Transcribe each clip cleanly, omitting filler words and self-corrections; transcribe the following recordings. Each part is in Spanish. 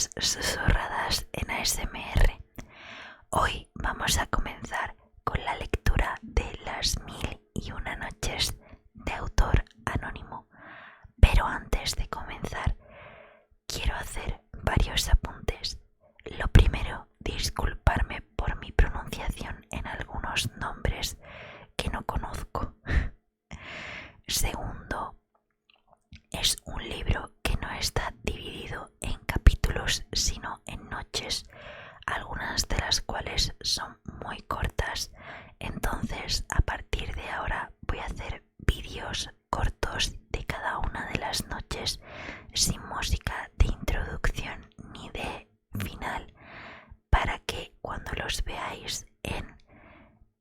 palabras susurradas en ASMR. Hoy vamos a comenzar con la lectura de Las Mil y Una Noches de autor anónimo. Pero antes de comenzar, quiero hacer varios apuntes. Lo primero, disculparme por mi pronunciación en algunos nombres que no conozco. Segundo, es un libro que no está dividido en capítulos, sino en noches, algunas de las cuales son muy cortas. Entonces, a partir de ahora voy a hacer vídeos cortos de cada una de las noches, sin música de introducción ni de final, para que cuando los veáis en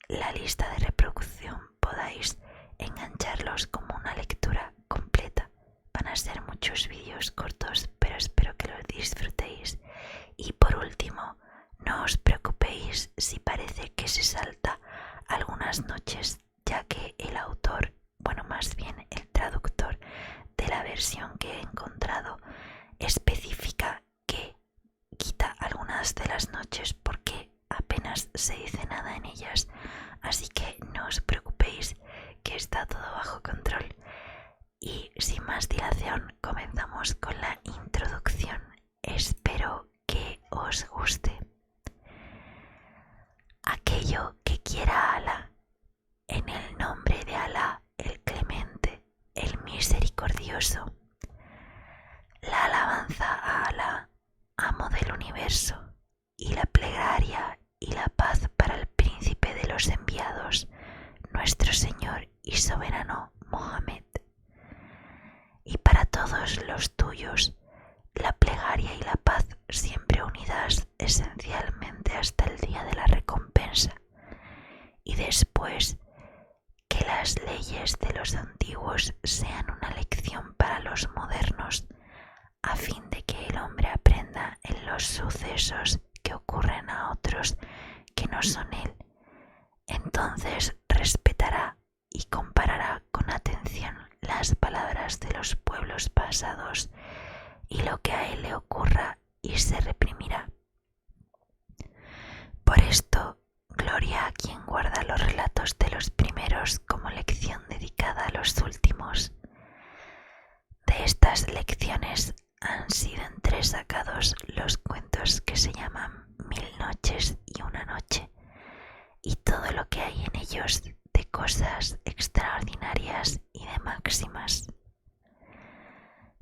la lista de reproducción podáis engancharlos como una lectura completa. Van a ser muchos vídeos cortos, pero espero que los disfrutéis. Y por último, no os preocupéis si parece que se salta algunas noches, ya que el autor, más bien el traductor de la versión que he encontrado, especifica que quita algunas de las noches porque apenas se dice nada en ellas, así que no os preocupéis, que está todo bajo control. Y sin más dilación, comenzamos con la introducción. Espero que os guste. Aquello que quiera Alá, en el nombre de Alá, el Clemente, el Misericordioso. La alabanza a Alá, amo del universo, y la plegaria y la paz para el príncipe de los enviados, nuestro Señor y soberano Mohammed. Y para todos los tuyos, la plegaria y la paz siempre unidas esencialmente hasta el día de la recompensa, y después que las leyes de los antiguos sean una lección para los modernos, a fin de que el hombre aprenda en los sucesos que ocurren a otros que no son él. Entonces respetará y comparará con atención las palabras de los pueblos pasados y lo que a él le ocurra, y se reprimirá. Por esto, gloria a quien guarda los relatos de los primeros como lección dedicada a los últimos. De estas lecciones han sido entresacados los cuentos que se llaman Mil Noches y Una Noche, y todo lo que hay en ellos de cosas extraordinarias y de máximas.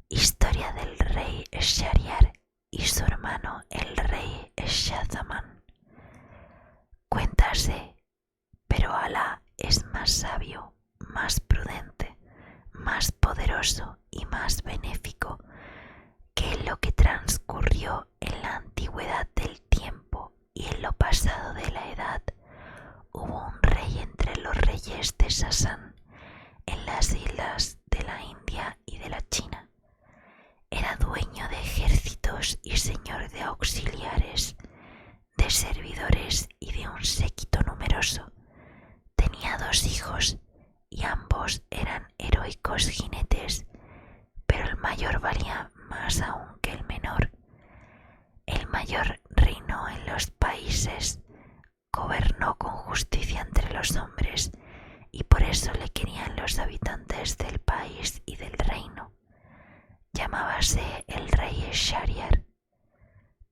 Historia del rey Shahriar y su hermano el rey Shahzaman. Cuéntase, pero Alá es más sabio, más prudente, más poderoso y más benéfico, que en lo que transcurrió en la antigüedad del tiempo y en lo pasado de la edad. Hubo un rey entre los reyes de Sasán, en las islas de la India y de la China. Era dueño de ejércitos y señor de auxiliares, de servidores y de un séquito numeroso. Tenía 2 hijos, y ambos eran heroicos jinetes, pero el mayor valía más aún que el menor. El mayor reinó en los países, gobernó con justicia entre los hombres, y por eso le querían los habitantes del país y del reino. Llamábase el rey Shahriar.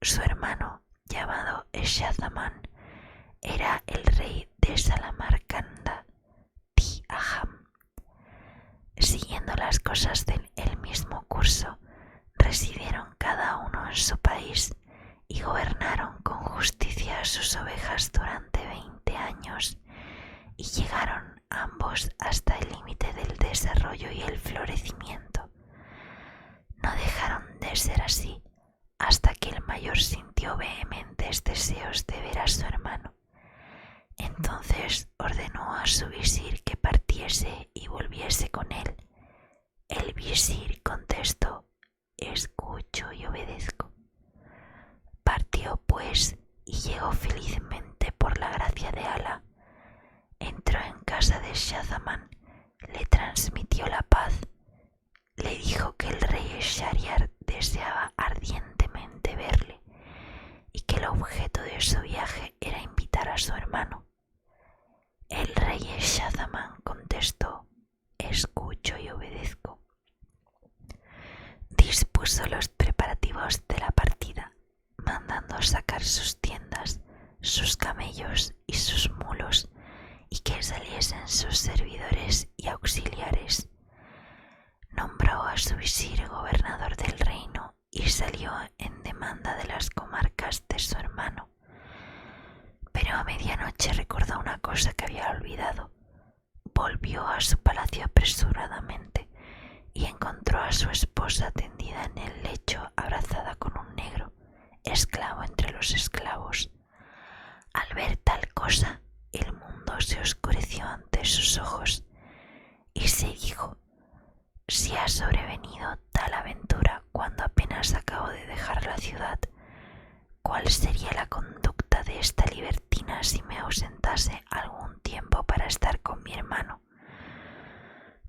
Su hermano, llamado Shahzaman, era el rey de Salamarcanda, Ti-Aham. Siguiendo las cosas del mismo curso, residieron cada uno en su país y gobernaron con justicia a sus ovejas durante 20 años, y llegaron ambos hasta el límite del desarrollo y el florecimiento. No dejaron de ser así hasta que el mayor sintió vehementes deseos de ver a su hermano. Entonces ordenó a su visir que partiese y volviese con él. El visir contestó: escucho y obedezco. Partió pues y llegó felizmente por la gracia de Alá. Entró en casa de Shahzaman, le transmitió la paz, le dijo que el rey Shahriar deseaba ardientemente verlo dispuso los preparativos de la partida, mandando sacar sus tiendas, sus camellos y sus mulos, y que saliesen sus servidores y auxiliares. Nombró a su visir gobernador del reino y salió en demanda de las comarcas de su hermano. Pero a medianoche recordó una cosa que había olvidado. Volvió a su palacio apresuradamente y encontró a su esposa tendida en el lecho, abrazada con un negro, esclavo entre los esclavos. Al ver tal cosa, el mundo se oscureció ante sus ojos y se dijo: si ha sobrevenido tal aventura cuando apenas acabo de dejar la ciudad, ¿cuál sería la conducta de esta libertina si me ausentase algún tiempo para estar con mi hermano?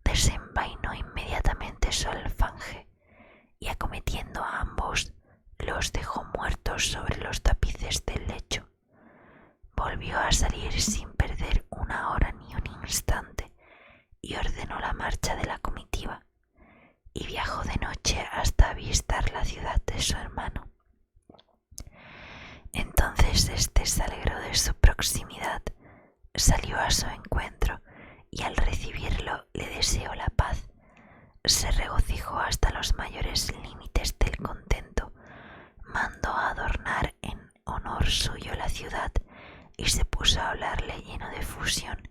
Desenvainó inmediatamente su alfanje y, acometiendo a ambos, los dejó muertos sobre los tapices del lecho. Volvió a salir sin perder una hora ni un instante y ordenó la marcha de la comitiva, y viajó de noche hasta avistar la ciudad de su hermano. Entonces éste se alegró de su proximidad, salió a su encuentro y al recibirlo le deseó la paz. Se regocijó hasta los mayores límites del contento, mandó a adornar en honor suyo la ciudad y se puso a hablarle lleno de efusión.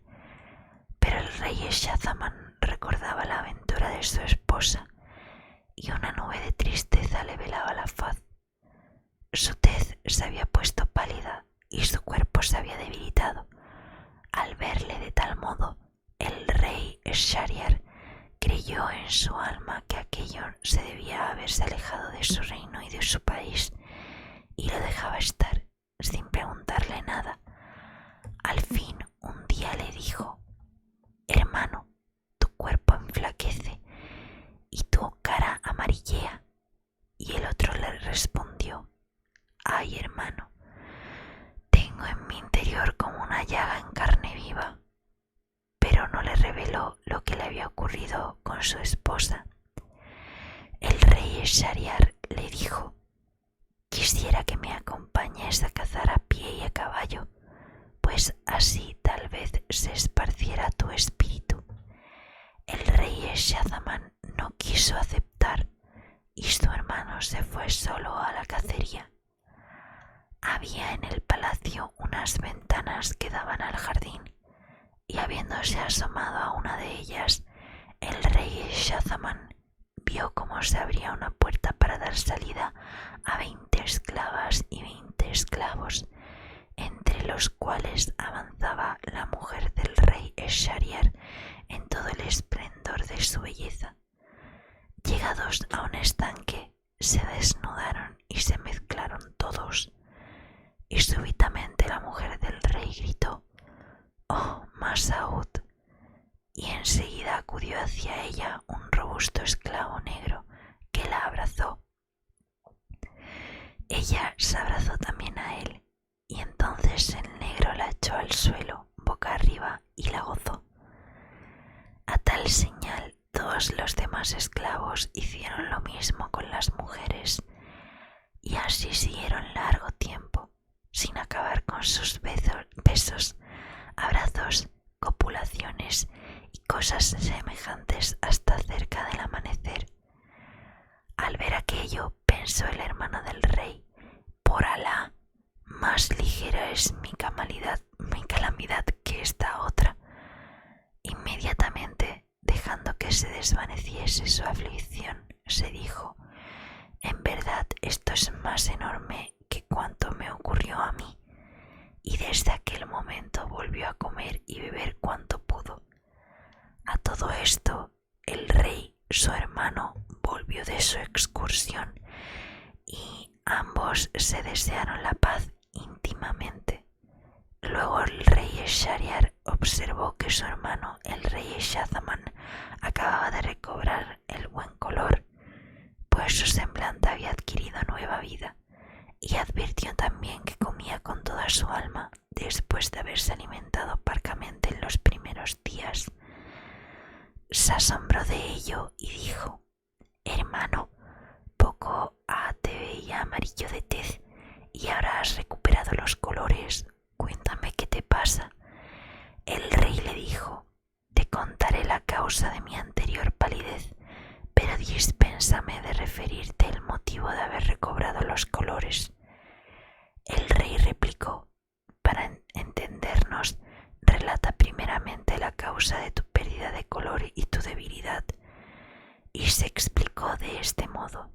Pero el rey Shahzaman recordaba la aventura de su esposa y una nube de tristeza le velaba la faz. Su tez se había puesto pálida y su cuerpo se había debilitado. Al verle de tal modo, el rey Shahryar creyó en su alma que aquello se debía haberse alejado de su reino y de su país, y lo dejaba estar, sin preguntarle nada. Al fin, un día le dijo: hermano, tu cuerpo enflaquece y tu cara amarillea. Y el otro le respondió: ay, hermano, tengo en mi interior como una llaga en carne viva. Pero no le reveló lo que le había ocurrido con su esposa. El rey Shahryar le dijo: quisiera que me acompañes a cazar a pie y a caballo, pues así tal vez se esparciera tu espíritu. El rey Shahzaman no quiso aceptar y su hermano se fue solo a la cacería. Había en el palacio unas ventanas que daban al jardín, y habiéndose asomado a una de ellas, el rey Shahzaman vio cómo se abría una puerta para dar salida a 20 esclavas y 20 esclavos, entre los cuales avanzaba la mujer del rey Shahryar en todo el esplendor de su belleza. Llegados a un estanque, se desnudaron y se mezclaron todos, y súbitamente la mujer del rey gritó: «¡Oh, Masaud!», y enseguida acudió hacia ella un robusto esclavo negro que la abrazó. Ella se abrazó también a él, y entonces el negro la echó al suelo boca arriba y la gozó. A tal señal, todos los demás esclavos hicieron lo mismo con las mujeres, y así siguieron largo tiempo, sin acabar con sus besos, abrazos, copulaciones y cosas semejantes hasta cerca del amanecer. Al ver aquello, pensó el hermano del rey: por Alá, más ligera es mi calamidad que esta otra. Inmediatamente, dejando que se desvaneciese su aflicción, se dijo: en verdad esto es más enorme que cuanto me ocurrió a mí. Y desde aquel momento volvió a comer y beber cuanto pudo. A todo esto, el rey, su hermano, volvió de su excursión y ambos se desearon la paz íntimamente. Luego el rey Shahryar observó que su hermano, el rey Shahzaman, acababa de recobrar el buen color, pues su semblante había adquirido nueva vida, y advirtió también que comía con toda su alma después de haberse alimentado parcamente en los primeros días. Se asombró de ello y dijo: hermano, poco poco te veía amarillo de tez y ahora has recuperado los colores. Cuéntame qué te pasa. El rey le dijo: te contaré la causa de mi anterior palidez, pero dispénsame de referirte el motivo de haber recobrado los colores. El rey replicó: para entendernos, relata primeramente la causa de tu pérdida de color y tu debilidad. Y se explicó de este modo: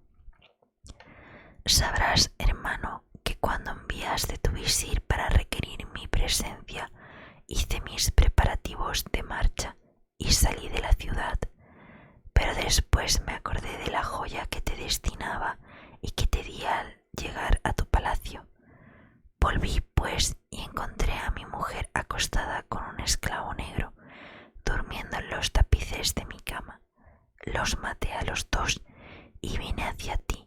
sabrás, hermano, que cuando enviaste tu visir para requerir mi presencia, hice mis preparativos de marcha y salí de la ciudad, pero después me acordé de la joya que te destinaba y que te di al llegar a tu palacio. Volví, pues, y encontré a mi mujer acostada con un esclavo negro, durmiendo en los tapices de mi cama. Los maté a los dos y vine hacia ti,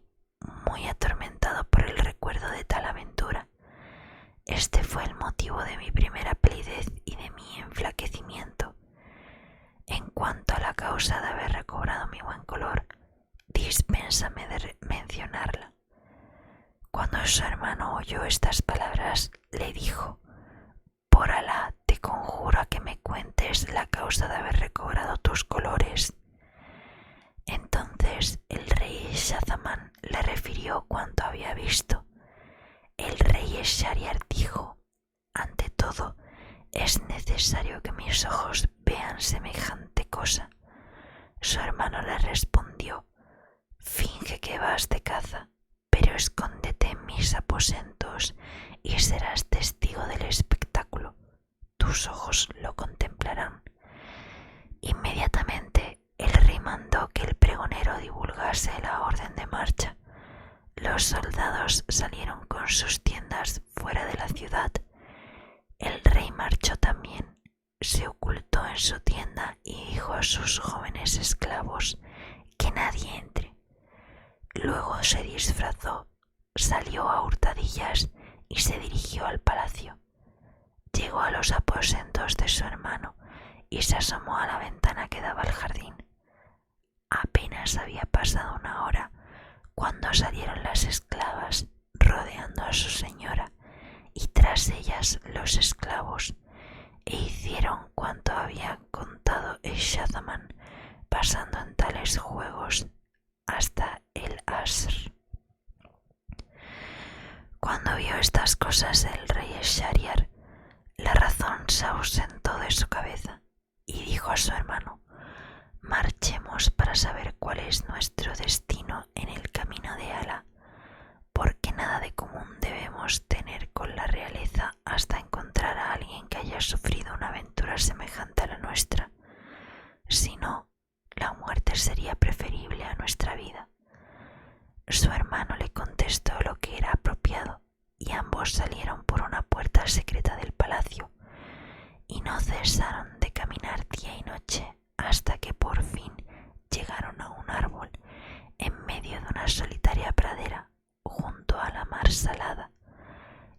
muy atormentado por el recuerdo de tal aventura. Este fue el motivo de mi primera palidez y de mi enflaquecimiento. En cuanto a la causa de haber recobrado mi buen color, dispénsame de mencionarla. Cuando su hermano oyó estas palabras, le dijo: por Alá, te conjuro a que me cuentes la causa de haber recobrado tus colores. Entonces el rey Shahzaman le refirió cuanto había visto. El rey Shahriar dijo: ante todo, es necesario que mis ojos vean semejante cosa. Su hermano le respondió: finge que vas de caza, pero escóndete en mis aposentos y serás testigo del espectáculo. Tus ojos lo contemplarán. Inmediatamente el rey mandó que el pregonero divulgase la orden de marcha. Los soldados salieron con sus tiendas fuera de la ciudad. El rey marchó también, se ocultó en su tienda y dijo a sus jóvenes esclavos que nadie entre. Luego se disfrazó, salió a hurtadillas y se dirigió al palacio. Llegó a los aposentos de su hermano y se asomó a la ventana que daba al jardín. Apenas había pasado una hora cuando salieron las esclavas rodeando a su señora y tras ellas los esclavos, e hicieron cuanto había contado el Shahzaman, pasando en tales juegos hasta el Asr. Cuando vio estas cosas el rey Shahriar, la razón se ausentó de su cabeza y dijo a su hermano: marchemos para saber cuál es nuestro destino en el camino de Alá, porque nada de común debemos tener con la realeza hasta encontrar a alguien que haya sufrido una aventura semejante a la nuestra. Si no, la muerte sería preferible a nuestra vida. Su hermano le contestó lo que era apropiado y ambos salieron por una puerta secreta del palacio y no cesaron de caminar día y noche hasta que por fin llegaron a un árbol en medio de una solitaria pradera junto a la mar salada.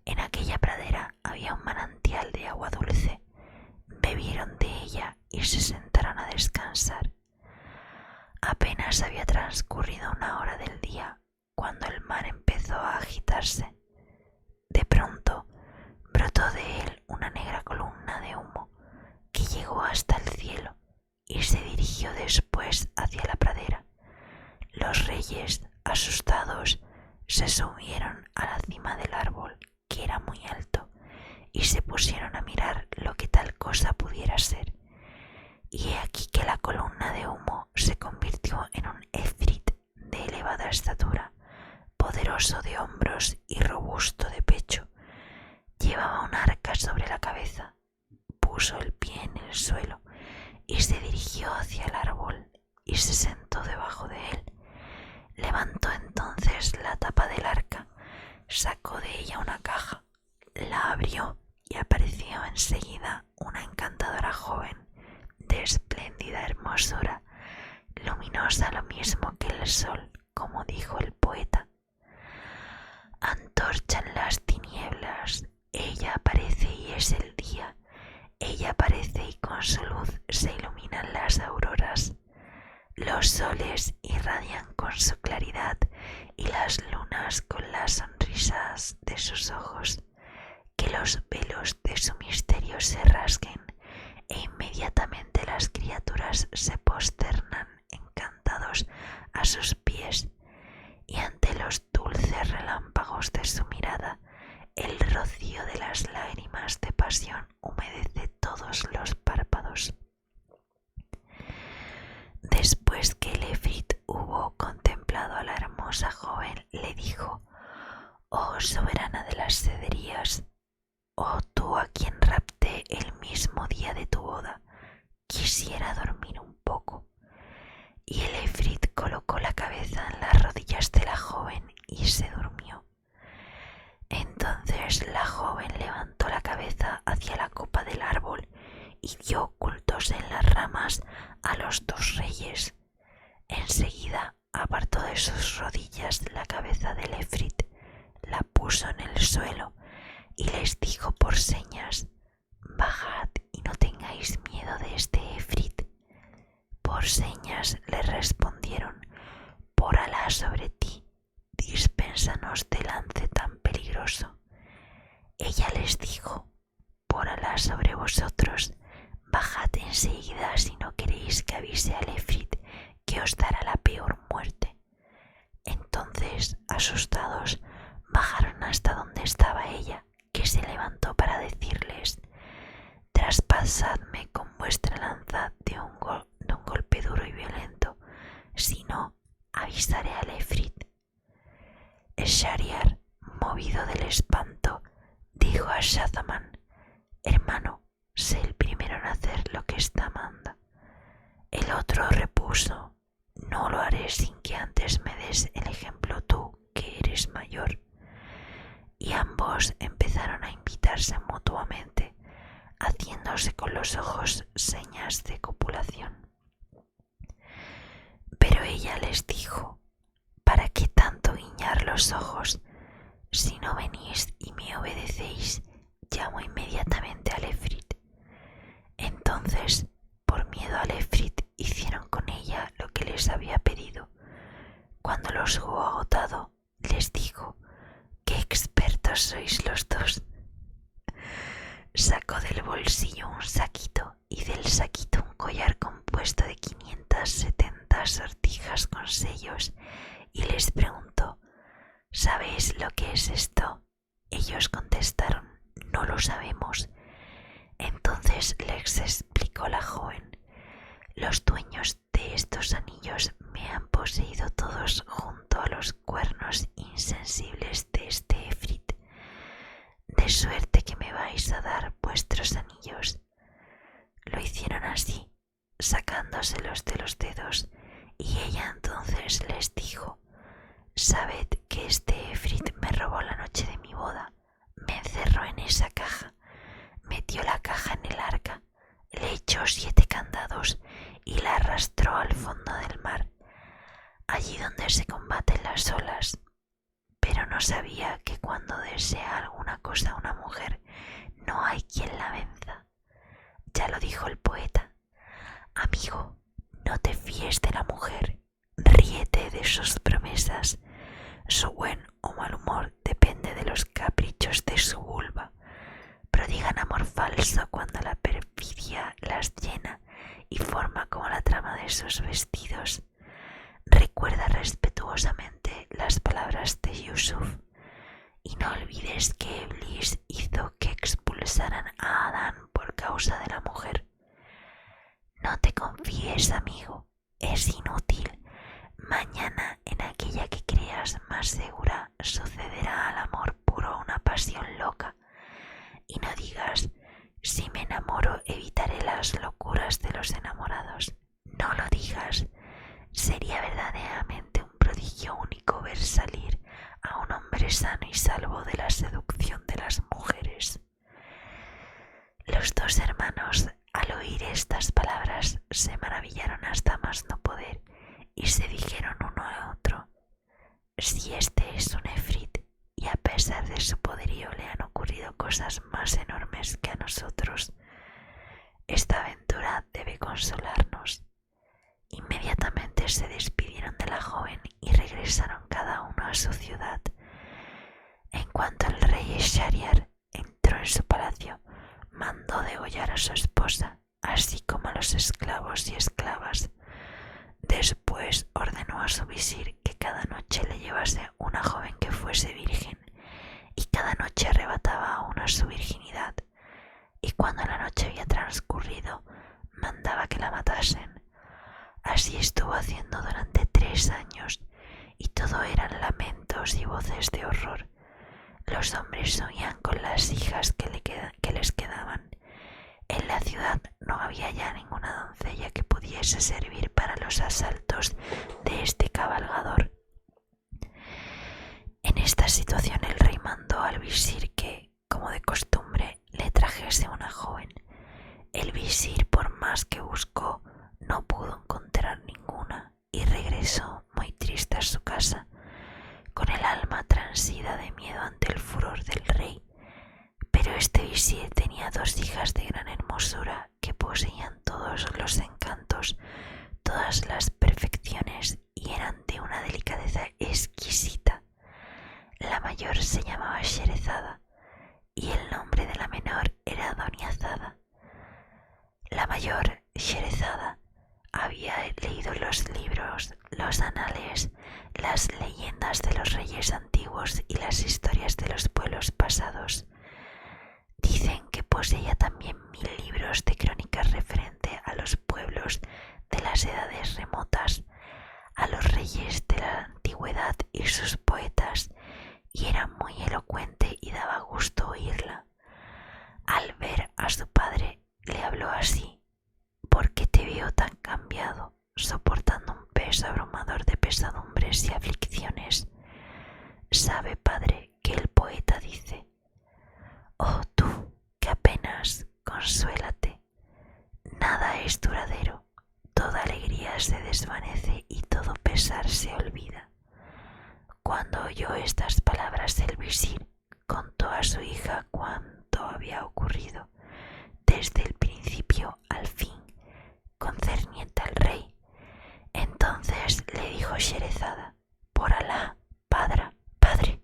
En aquella pradera había un manantial de agua dulce. Bebieron de ella y se sentaron a descansar. Apenas había transcurrido una hora del día cuando el mar empezó a agitarse. De pronto brotó de él una negra columna de humo que llegó hasta el cielo y se dirigió después hacia la pradera. Los reyes, asustados, se subieron a la cima del árbol, que era muy alto, y se pusieron a mirar lo que tal cosa pudiera ser. Y he aquí que la columna de humo se convirtió en un efrit de elevada estatura, poderoso de hombros y robusto de pecho. Llevaba un arca sobre la cabeza, puso el pie en el suelo y se dirigió hacia el árbol y se sentó debajo de él. Levantó entonces la tapa del arca, sacó de ella una caja, la abrió y apareció enseguida una encantadora joven de espléndida hermosura, luminosa lo mismo que el sol, como dijo el poeta. Antorcha en las tinieblas, ella aparece y es el día, ella aparece y con su luz se iluminan las auroras. Los soles irradian con su claridad y lágrimas con las sonrisas de sus ojos, que los velos de su misterio se rasguen e inmediatamente las criaturas se posternan encantados a sus pies, y ante los dulces relámpagos de su mirada el rocío de las lágrimas de pasión humedece todos los párpados. Después que el efrit hubo contemplado a la hermosa joven, le dijo: «Oh soberana de las cederías, oh tú a quien rapté el mismo día de tu boda, quisiera dormir un poco». Y el efrit colocó la cabeza en las rodillas de la joven y se durmió. Entonces la joven levantó la cabeza hacia la copa del árbol y vio ocultos en las ramas a los dos reyes. Enseguida apartó de sus rodillas la cabeza del efrit, la puso en el suelo y les dijo por señas: «Bajad y no tengáis miedo de este efrit». Por señas le respondieron: «Por Alá sobre ti, dispénsanos de lance tan peligroso». Ella les dijo: «Por Alá sobre vosotros, bajad enseguida si no queréis que avise al efrit que os dará la peor muerte». Entonces, asustados, bajaron hasta donde estaba ella, que se levantó para decirles: «Traspasadme con vuestra lanza de un golpe duro y violento, si no, avisaré al efrit». Shahriar, movido del espanto, dijo a Shahzaman: «Hermano, sé el primero en hacer lo que esta manda». El otro repuso: «No lo haré sin que antes me des el ejemplo tú, que eres mayor». Y ambos empezaron a invitarse mutuamente, haciéndose con los ojos señas de copulación. Pero ella les dijo: «¿Para qué tanto guiñar los ojos? Si no venís y me obedecéis, llamo inmediatamente al efrit». Entonces, por miedo al efrit, hicieron con ella lo que les había pedido. Cuando los hubo agotado, les dijo: «¡Qué expertos sois los dos!». Sacó del bolsillo un saquito y del saquito un collar compuesto de 570 sortijas con sellos y les preguntó: «¿Sabéis lo que es esto?». Ellos contestaron: «No lo sabemos». Entonces les explicó la joven: «Los dueños de estos anillos me han poseído todos junto a los cuernos insensibles de este efrit, de suerte que me vais a dar vuestros anillos». Lo hicieron así, sacándoselos de los dedos, y ella entonces les dijo: «Sabed que este efrit me robó la noche de mi boda, me encerró en esa caja, metió la caja en el arca, le echó 7 candados y la arrastró al fondo del mar, allí donde se combaten las olas. Pero no sabía que cuando desea alguna cosa una mujer, no hay quien la venza. Ya lo dijo el poeta: amigo, no te fíes de la mujer, ríete de sus promesas. Su buen o mal humor depende de los caprichos de su vulva. Prodigan amor falso cuando la perfidia las llena y forma como la trama de sus vestidos. Recuerda respetuosamente las palabras de Yusuf y no olvides que Iblis hizo que expulsaran a Adán por causa de la mujer. No te confíes, amigo, es inútil. Mañana, en aquella que creas más segura, sucederá al amor puro una pasión loca. Y no digas: si me enamoro evitaré las locuras de los enamorados. No lo digas. Sería verdaderamente un prodigio único ver salir a un hombre sano y salvo de la seducción de las mujeres». Los dos hermanos, al oír estas palabras, se maravillaron hasta más no poder y se dijeron uno a otro: «Si este es un efrit y a pesar de su poderío le han ocurrido cosas más enormes que a nosotros, esta aventura debe consolarnos». Inmediatamente se despidieron de la joven y regresaron cada uno a su ciudad, cuanto el rey Shahriar entró en su palacio, mandó degollar a su esposa, así como a los esclavos y esclavas. Después ordenó a su visir que cada noche le llevase una joven que fuese virgen, y cada noche arrebataba a una su virginidad, y cuando la noche había transcurrido, mandaba que la matasen. Así estuvo haciendo durante 3 años, y todo eran lamentos y voces de horror. Los hombres huían con las hijas que les quedaban. En la ciudad no había ya ninguna doncella que pudiese servir para los asaltos de este cabalgador. En esta situación el rey mandó al visir que, como de costumbre, le trajese una joven. El visir, por más que buscó, no pudo encontrar ninguna y regresó muy triste a su casa, con el alma transida de miedo ante el furor del rey. Pero este visir tenía 2 hijas de gran hermosura que poseían todos los encantos, todas las perfecciones y eran de una delicadeza exquisita. La mayor se llamaba Sherezada y el nombre de la menor era Doniazada. La mayor, Sherezada, había leído los libros, los anales, las leyendas de los reyes antiguos y las historias de los pueblos pasados. Dicen que poseía también 1000 libros de crónicas referente a los pueblos de las edades remotas, a los reyes de la antigüedad y sus poetas, y era muy elocuente y daba gusto oírla. Al ver a su padre le habló así: ¿por qué te veo tan cambiado, soportando un peso abrumador de pesadumbres y aflicciones? Sabe, padre, que el poeta dice: oh tú, que apenas consuélate, nada es duradero, toda alegría se desvanece y todo pesar se olvida. Cuando oyó estas palabras el visir contó a su hija cuánto había ocurrido, desde el principio al fin, concerniente al rey. Entonces le dijo Sherezada: por Alá, padre,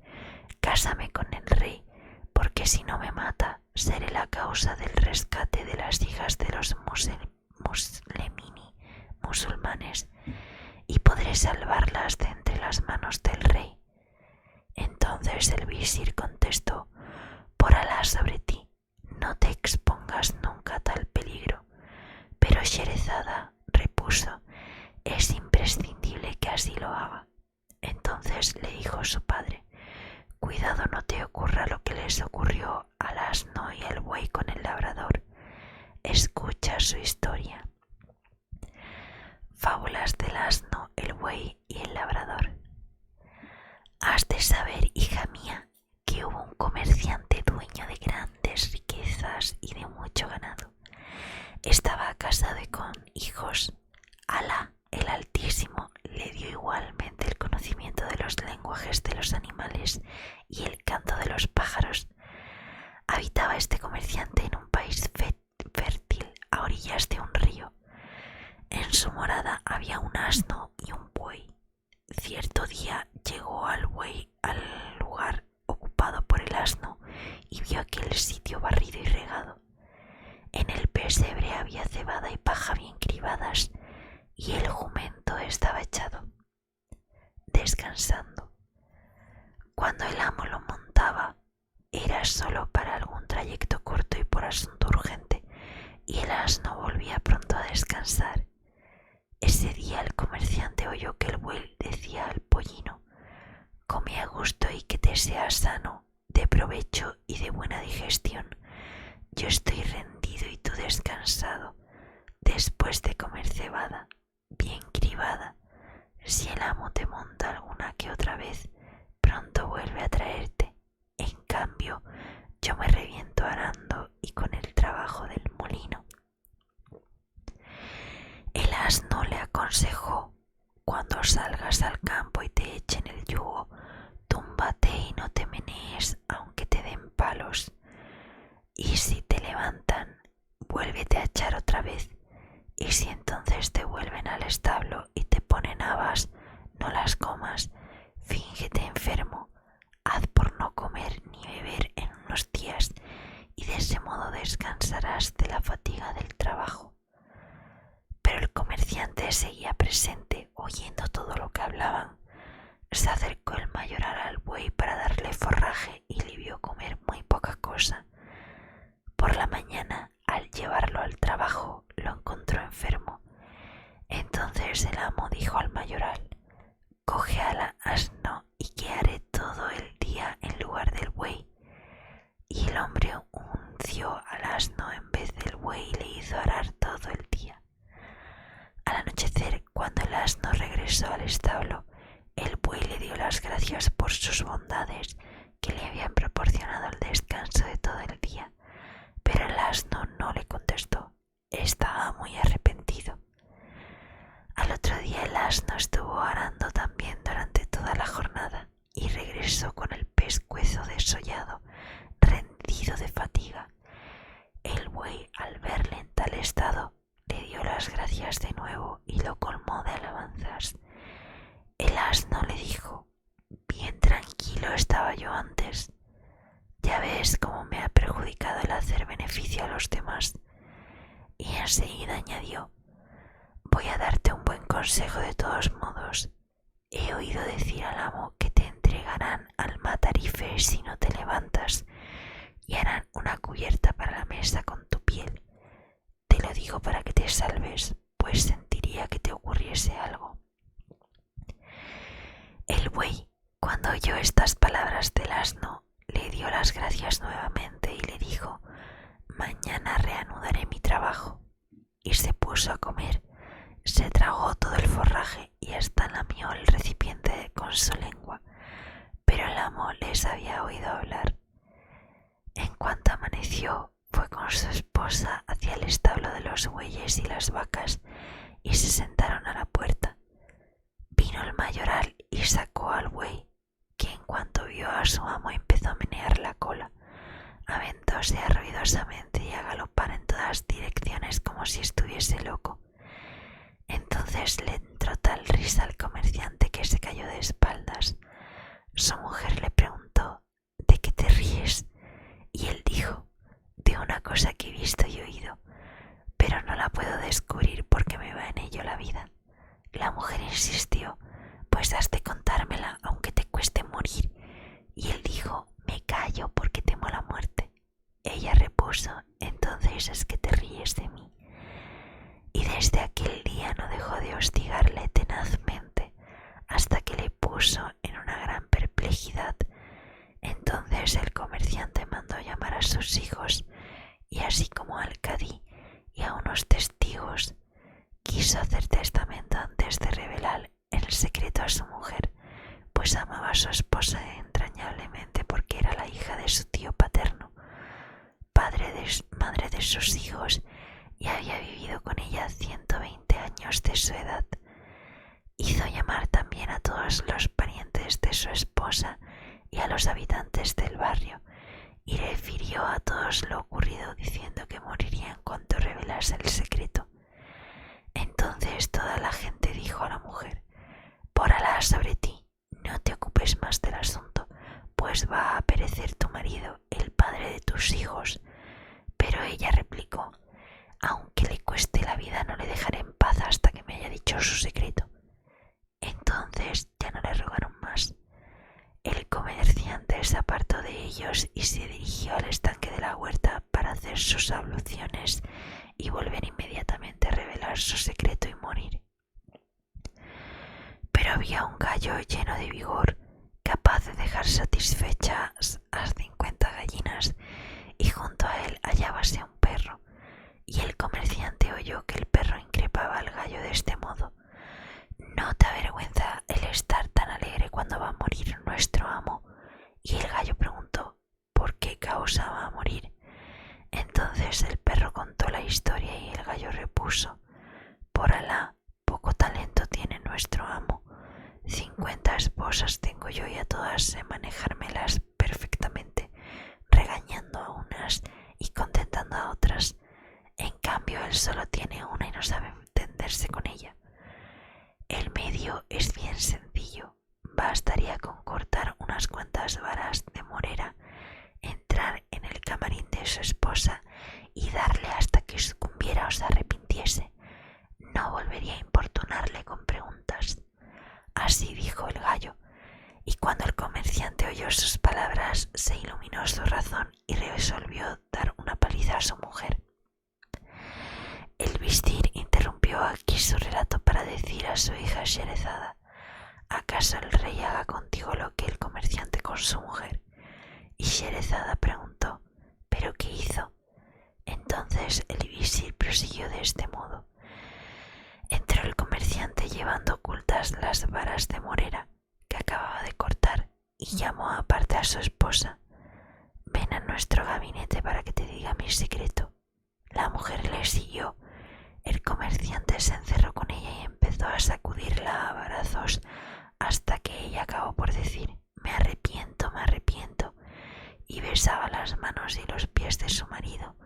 cásame con el rey, porque si no me mata, seré la causa del rescate de las hijas de los musulmanes, y podré salvarlas de entre las manos del rey. Entonces el visir contestó: por Alá sobre ti, no te expongas nunca a tal peligro. Pero Sherezada repuso: es imprescindible que así lo haga. Entonces le dijo su padre: cuidado no te ocurra lo que les ocurrió al asno y al buey con el labrador. Escucha su historia. Fábulas del asno, el buey y el labrador. Has de saber, hija mía, que hubo un comerciante dueño de grandes riquezas y de mucho ganado. Estaba casado y con hijos. Alá, el Altísimo, le dio igualmente el conocimiento de los lenguajes de los animales y el canto de los pájaros. Habitaba este comerciante en un país fértil, a orillas de un río. En su morada había un asno y un buey. Cierto día llegó al buey al lugar ocupado por el asno y vio aquel sitio barrido y regado. En el pesebre había cebada y paja bien cribadas, y el jumento estaba echado, descansando. Cuando el amo lo montaba, era solo para algún trayecto corto y por asunto urgente, y el asno volvía pronto a descansar. Ese día el comerciante oyó que el buey decía al pollino: come a gusto y que te sea sano, de provecho y de buena digestión. Yo estoy rendido y tú descansado, después de comer cebada, bien cribada. Si el amo te monta alguna que otra vez, pronto vuelve a traerte. En cambio, yo me reviento arando y con el trabajo del molino. El asno le aconsejó: cuando salgas al campo y te echen el yugo, túmbate y no te menees aunque te den palos. Y si te levantan, vuélvete a echar otra vez. Y si entonces te vuelven al establo y te ponen habas, no las comas, fíngete enfermo, haz por cansarás de la fatiga del trabajo. Pero el comerciante seguía presente, oyendo todo lo que hablaban. Se acercó el mayoral al buey para darle forraje y le vio comer muy poca cosa. Por la mañana, al llevarlo al trabajo, lo encontró enfermo. Entonces el amo dijo al mayoral: «Coge al asno y que haré todo el día en lugar del buey». Y el hombre unció al asno en vez del buey y le hizo arar todo el día. Al anochecer, cuando el asno regresó al establo, el buey le dio las gracias por sus bondades, que le habían proporcionado el descanso de todo el día, pero el asno no le contestó. Estaba muy arrepentido. Al otro día el asno estuvo arando también durante toda la jornada y regresó con el pescuezo desollado, rendido de fatiga. El buey, al verle en tal estado, le dio las gracias de nuevo y lo colmó de alabanzas. El asno le dijo: «Bien tranquilo estaba yo antes. Ya ves cómo me ha perjudicado el hacer beneficio a los demás». Y enseguida añadió: «Voy a darte un buen consejo de todos modos. He oído decir al amo que te entregarán al matarife si no te levantas, y harán una cubierta para la mesa con tu piel. Te lo digo para que te salves, pues sentiría que te ocurriese algo». El buey, cuando oyó estas palabras del asno, le dio las gracias nuevamente y le dijo: «Mañana reanudaré mi trabajo». Y se puso a comer. Se tragó todo el forraje y hasta lamió el recipiente con su lengua, pero el amo les había oído hablar. En cuanto amaneció, fue con su esposa hacia el establo de los bueyes y las vacas y se sentaron a la puerta. Vino el mayoral y sacó al buey, que en cuanto vio a su amo empezó a menear la cola, aventóse ruidosamente y a galopar en todas direcciones como si estuviese loco. Entonces le entró tal risa al comerciante que se cayó de espaldas. Su mujer le preguntó: «¿De qué te ríes?». Y él dijo: «De una cosa que he visto y oído, pero no la puedo descubrir porque me va en ello la vida». La mujer insistió: «Pues has de contármela aunque te cueste morir». Y él dijo: «Me callo porque temo la muerte». Ella repuso: «Entonces es que te ríes de mí». Y desde aquel día no dejó de hostigarle tenazmente hasta que le puso en una gran perplejidad. Entonces el comerciante mandó llamar a sus hijos y así como al cadí y a unos testigos, quiso hacer testamento antes de revelar el secreto a su mujer, pues amaba a su esposa entrañablemente porque era la hija de su tío paterno, madre de sus hijos, y había vivido con ella 120 años de su edad. Hizo llamar también a todos los parientes de su esposa y a los habitantes del barrio, y refirió a todos lo ocurrido diciendo que moriría en cuanto revelase el secreto. Entonces toda la gente dijo a la mujer: «Por Alá sobre ti, no te ocupes más del asunto, pues va a perecer tu marido, el padre de tus hijos». Pero ella replicó: «Aunque le cueste la vida, no le dejaré en paz hasta que me haya dicho su secreto». Entonces ya no le rogaron más. El comerciante se apartó de ellos y se dirigió al estanque de la huerta para hacer sus abluciones y volver inmediatamente a revelar su secreto y morir. Pero había un gallo lleno de vigor, capaz de dejar satisfechas a 50 gallinas, y junto a él hallábase un perro, y el comerciante oyó que el perro increpaba al gallo de este modo: «¿No te avergüenza el estar tan alegre cuando va a morir nuestro amo?». Y el gallo preguntó: «¿Por qué causa va a morir?». Entonces el perro contó la historia y el gallo repuso: «Por Alá, poco talento tiene nuestro amo. 50 esposas tengo yo y a todas sé manejármelas perfectamente, regañando a unas y contentando a otras. En cambio él solo tiene una y no sabe entenderse con ella. El medio es bien sencillo. Bastaría con cortar unas cuantas varas de morera, entrar en el camarín de su esposa y dar palabras se iluminó su razón y resolvió dar una paliza a su mujer. El visir interrumpió aquí su relato para decir a su hija Sherezada: ¿acaso el rey haga contigo lo que el comerciante con su mujer? Y Sherezada preguntó: ¿pero qué hizo? Entonces el visir prosiguió de este modo: entró el comerciante llevando ocultas las varas de morera que acababa de cortar y llamó aparte a su esposa. Ven a nuestro gabinete para que te diga mi secreto. La mujer le siguió. El comerciante se encerró con ella y empezó a sacudirla a varazos hasta que ella acabó por decir: me arrepiento, y besaba las manos y los pies de su marido.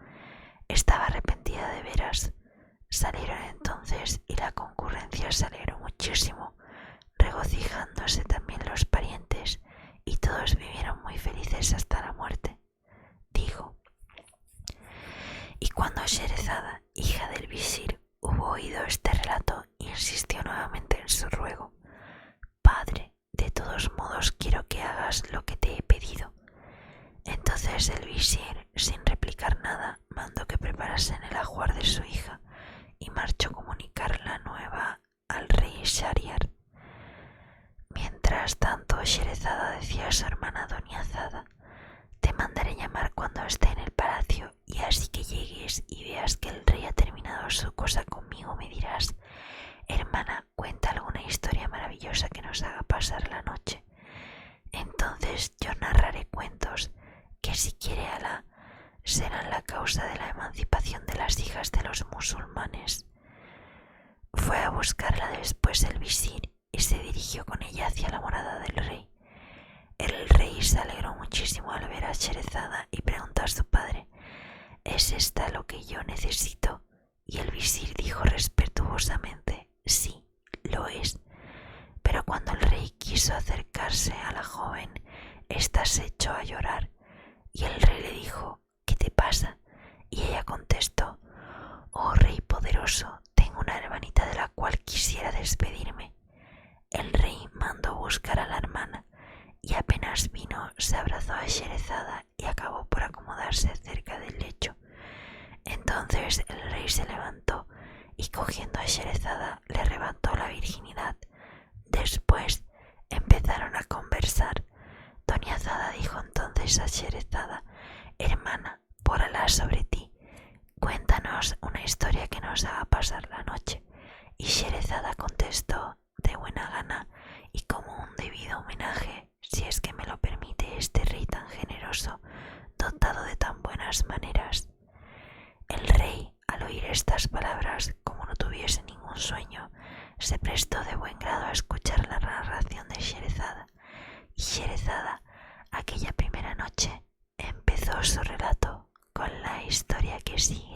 Estaba arrepentida de veras. Salieron entonces y la concurrencia se alegró muchísimo, regocijándose también los parientes, y todos vivieron muy felices hasta la muerte. Digo, y cuando Sherezada, hija del visir, hubo oído este relato, insistió nuevamente en su ruego: Padre, de todos modos quiero que hagas lo que te he pedido. Entonces el visir, sin replicar nada, mandó que preparasen el ajuar de su hija y marchó a comunicar la nueva al rey Shahriar. Mientras tanto, Sherezada decía a su hermana Doniazada: te mandaré llamar cuando esté en el palacio, y así que llegues y veas que el rey ha terminado su cosa conmigo, me dirás: hermana, cuenta alguna historia maravillosa que nos haga pasar la noche. Entonces yo narraré cuentos que, si quiere Alá, serán la causa de la emancipación de las hijas de los musulmanes. Fue a buscarla después el visir y se dirigió con ella hacia la morada del rey. El rey se alegró muchísimo al ver a Sherezada y preguntó a su padre: ¿es esta lo que yo necesito? Y el visir dijo respetuosamente: sí, lo es. Pero cuando el rey quiso acercarse a la joven, ésta se echó a llorar, y el rey le dijo: ¿qué te pasa? Y ella contestó: oh rey poderoso, tengo una hermanita de la cual quisiera despedirme. El rey mandó buscar a la hermana, y apenas vino se abrazó a Sherezada y acabó por acomodarse cerca del lecho. Entonces el rey se levantó y, cogiendo a Sherezada, le arrebató la virginidad. Después empezaron a conversar. Doniazada dijo entonces a Sherezada: hermana, por Alá sobre ti, cuéntanos una historia que nos haga pasar la noche. Y Sherezada contestó de buena gana y como un debido homenaje, si es que me lo permite este rey tan generoso, dotado de tan buenas maneras. El rey, al oír estas palabras, como no tuviese ningún sueño, se prestó de buen grado a escuchar la narración de Sherezada, y Sherezada, aquella primera noche, empezó su relato con la historia que sigue.